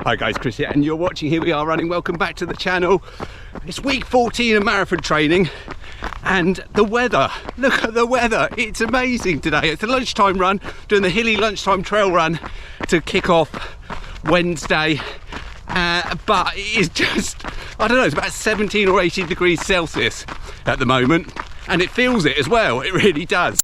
Hi guys, Chris here, and you're watching Here We Are Running. Welcome back to the channel. It's week 14 of marathon training, and the weather, look at the weather, it's amazing today. It's a lunchtime run, doing the hilly lunchtime trail run to kick off Wednesday, but it is just, I don't know, it's about 17 or 18 degrees Celsius at the moment, and it feels it as well, it really does.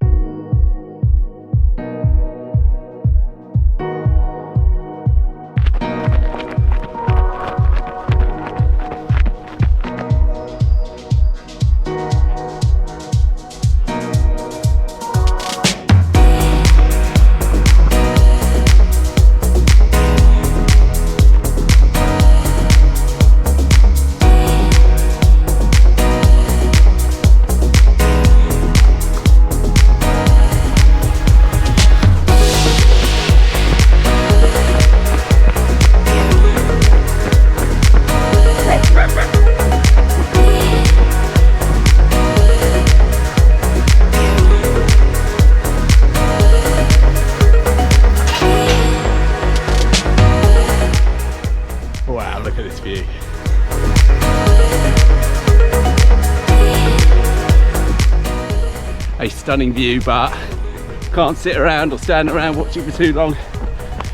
Wow, look at this view. A stunning view, but can't sit around or stand around watching for too long.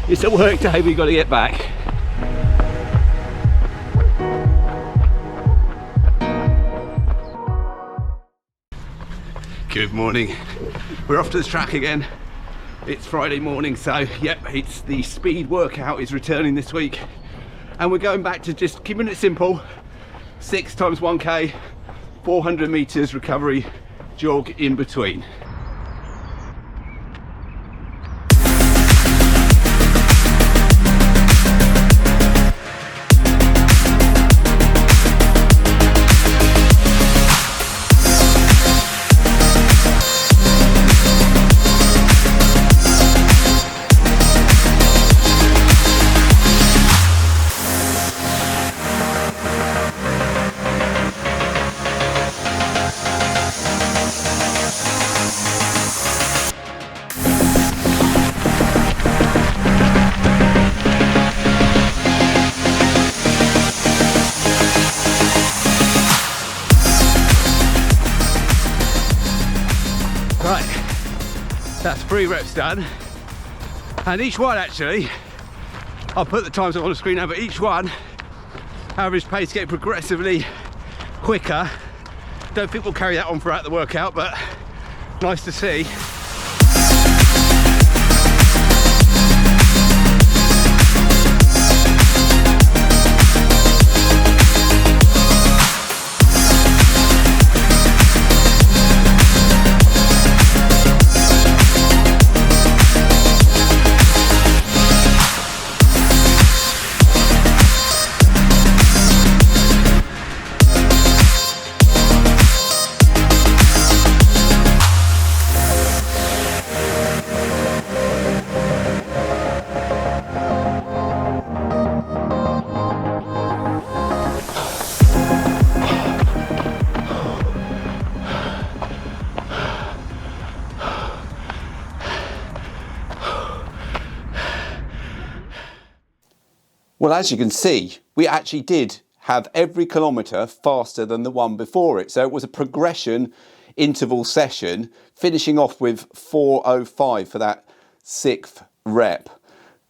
It's a work day, we've got to get back. Good morning. We're off to the track again. It's Friday morning, so yep, it's the speed workout is returning this week. And we're going back to just keeping it simple. 6 times 1k, 400 meters recovery jog in between. Right, that's 3 reps done, and each one actually, I'll put the times up on the screen now, but each one, average pace getting progressively quicker. Don't think we'll carry that on throughout the workout, but nice to see. Well, as you can see, we actually did have every kilometre faster than the one before it. So it was a progression interval session, finishing off with 4:05 for that 6th rep.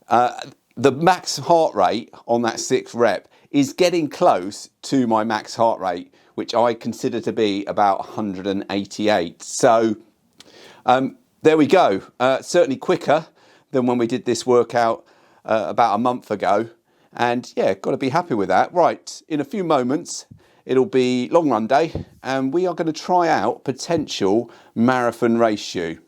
The max heart rate on that 6th rep is getting close to my max heart rate, which I consider to be about 188. So there we go. Certainly quicker than when we did this workout about a month ago. And yeah, got to be happy with that. Right, in a few moments, it'll be long run day, and we are going to try out potential marathon race shoe.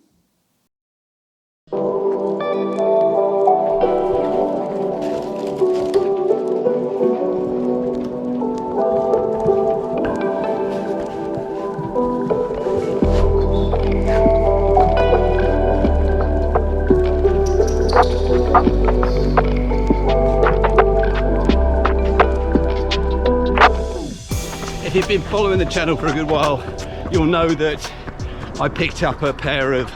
If you've been following the channel for a good while, you'll know that I picked up a pair of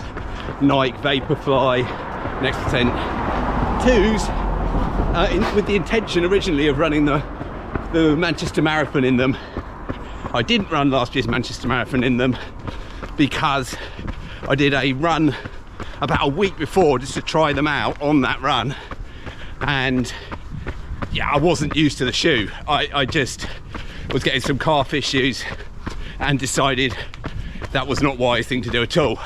Nike Vaporfly Next 10 2s with the intention originally of running the Manchester Marathon in them. I didn't run last year's Manchester Marathon in them because I did a run about a week before just to try them out on that run, and yeah, I wasn't used to the shoe. I just was getting some calf issues and decided that was not a wise thing to do at all.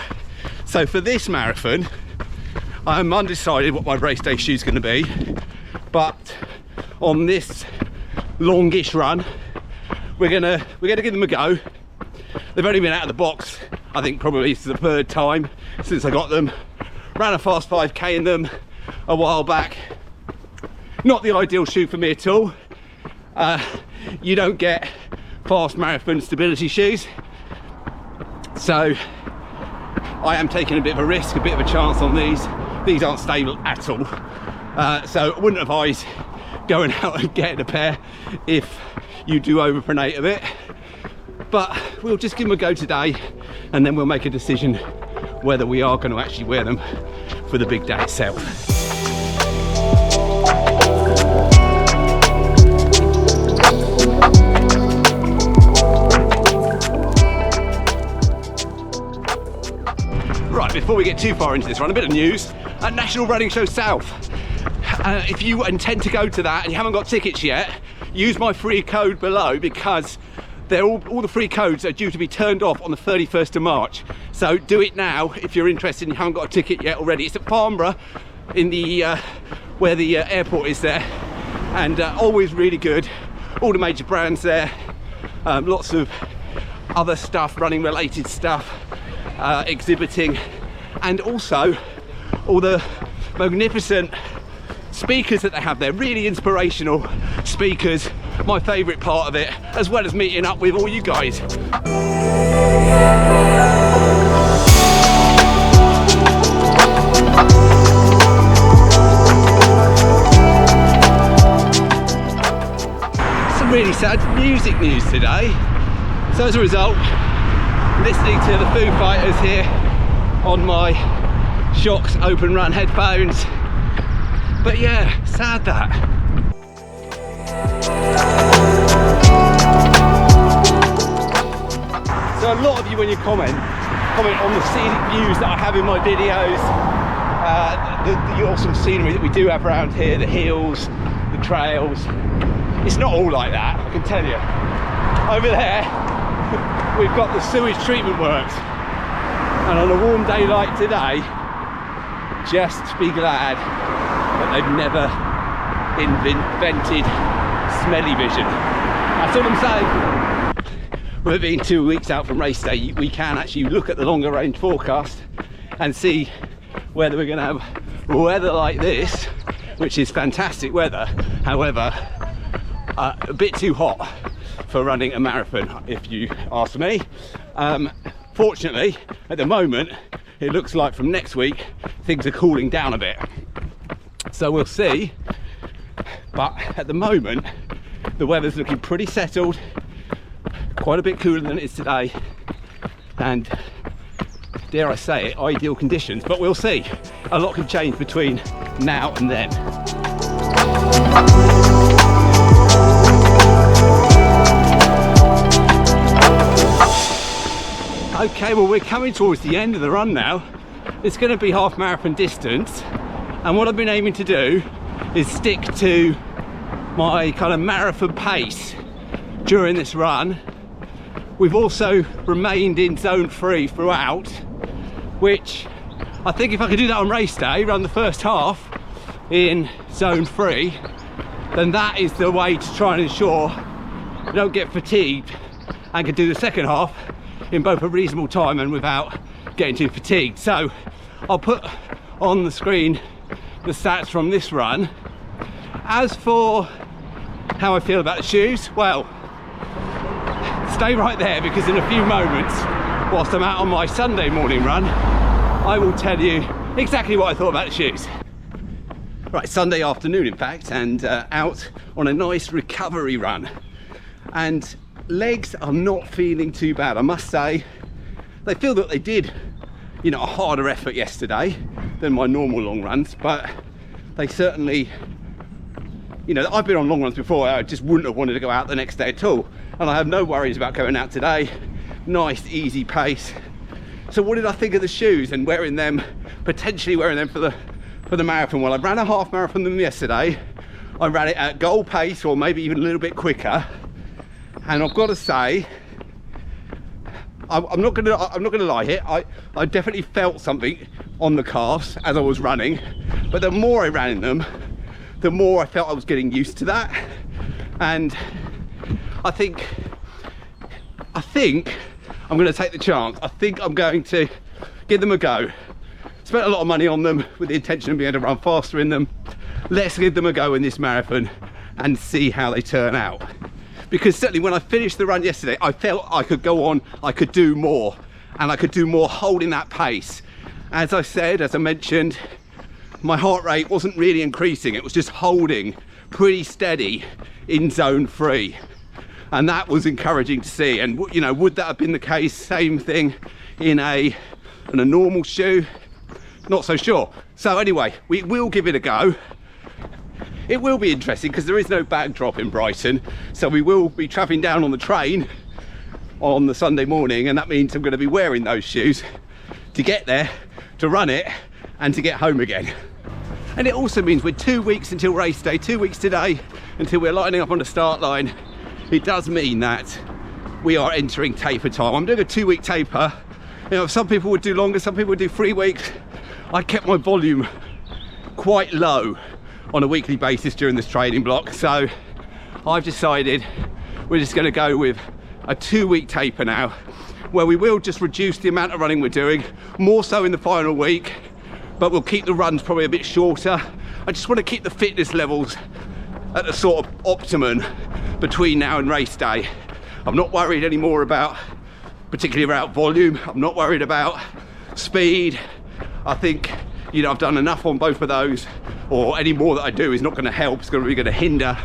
So for this marathon, I'm undecided what my race day shoe is going to be, but on this longish run, we're gonna give them a go. They've only been out of the box, I think probably it's the third time since I got them. Ran a fast 5k in them a while back. Not the ideal shoe for me at all. You don't get fast marathon stability shoes, so I am taking a bit of a risk, a bit of a chance on these. These aren't stable at all, so I wouldn't advise going out and getting a pair if you do overpronate a bit, but we'll just give them a go today and then we'll make a decision whether we are going to actually wear them for the big day itself. Right, before we get too far into this run, a bit of news. At National Running Show South, if you intend to go to that and you haven't got tickets yet, use my free code below, because all the free codes are due to be turned off on the 31st of March. So do it now if you're interested and you haven't got a ticket yet already. It's at Farnborough, in the where the airport is there, and always really good. All the major brands there, lots of other stuff, running related stuff, exhibiting, and also all the magnificent speakers that they have there, really inspirational speakers. My favourite part of it, as well as meeting up with all you guys. Some really sad music news today. So as a result, listening to the Foo Fighters here on my Shocks Open Run headphones. But yeah, sad that. So a lot of you, when you comment on the scenic views that I have in my videos, the awesome scenery that we do have around here, the hills, the trails. It's not all like that, I can tell you. Over there, we've got the sewage treatment works. And on a warm day like today, just be glad that they've never invented smelly vision. That's all I'm saying. We're being 2 weeks out from race day, we can actually look at the longer range forecast and see whether we're going to have weather like this, which is fantastic weather, however a bit too hot for running a marathon if you ask me. Fortunately at the moment it looks like from next week things are cooling down a bit, so we'll see. But at the moment the weather's looking pretty settled, quite a bit cooler than it is today, and dare I say it, ideal conditions. But we'll see, a lot can change between now and then. Okay, well we're coming towards the end of the run now. It's going to be half marathon distance, and what I've been aiming to do is stick to my kind of marathon pace during this run. We've also remained in zone 3 throughout, which I think if I could do that on race day, run the first half in zone 3, then that is the way to try and ensure you don't get fatigued and can do the second half in both a reasonable time and without getting too fatigued. So I'll put on the screen the stats from this run. As for how I feel about the shoes, well, stay right there, because in a few moments, whilst I'm out on my Sunday morning run, I will tell you exactly what I thought about the shoes. Right, Sunday afternoon in fact, and out on a nice recovery run, and legs are not feeling too bad, I must say. They feel that they did, you know, a harder effort yesterday than my normal long runs, but they certainly you know, I've been on long runs before, I just wouldn't have wanted to go out the next day at all. And I have no worries about going out today. Nice, easy pace. So what did I think of the shoes and wearing them, potentially wearing them for the marathon? Well, I ran a half marathon them yesterday. I ran it at goal pace, or maybe even a little bit quicker. And I've got to say, I'm not gonna lie here. I definitely felt something on the calves as I was running, but the more I ran in them, the more I felt I was getting used to that. And I think I'm going to take the chance. I think I'm going to give them a go. Spent a lot of money on them with the intention of being able to run faster in them. Let's give them a go in this marathon and see how they turn out. Because certainly when I finished the run yesterday, I felt I could go on, I could do more, and I could do more holding that pace. As I said, as I mentioned, my heart rate wasn't really increasing. It was just holding pretty steady in zone 3. And that was encouraging to see. And you know, would that have been the case, same thing in a normal shoe? Not so sure. So anyway, we will give it a go. It will be interesting because there is no backdrop in Brighton, so we will be travelling down on the train on the Sunday morning, and that means I'm going to be wearing those shoes to get there, to run it, and to get home again. And it also means we're 2 weeks until race day, 2 weeks today until we're lining up on the start line. It does mean that we are entering taper time. I'm doing a 2-week taper. You know, some people would do longer, some people would do 3 weeks. I kept my volume quite low on a weekly basis during this training block, so I've decided we're just going to go with a 2-week taper now, where we will just reduce the amount of running we're doing, more so in the final week, but we'll keep the runs probably a bit shorter. I just want to keep the fitness levels at the sort of optimum between now and race day. I'm not worried anymore about, particularly about volume. I'm not worried about speed. I think, you know, I've done enough on both of those, or any more that I do is not going to help, it's going to hinder.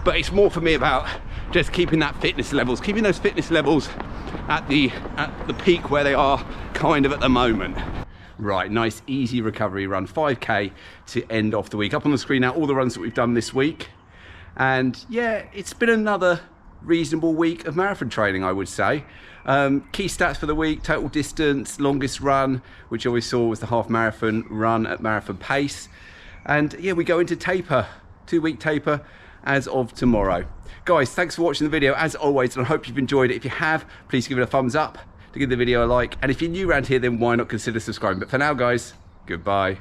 But it's more for me about just keeping that fitness levels, keeping those fitness levels at the peak where they are kind of at the moment. Right, nice easy recovery run, 5k to end off the week. Up on the screen now, all the runs that we've done this week. And yeah, it's been another reasonable week of marathon training, I would say. Key stats for the week: total distance, longest run, which you always saw was the half marathon run at marathon pace. And yeah, we go into taper, 2-week taper as of tomorrow. Guys, thanks for watching the video as always, and I hope you've enjoyed it. If you have, please give it a thumbs up, to give the video a like. And if you're new around here, then why not consider subscribing? But for now, guys, goodbye.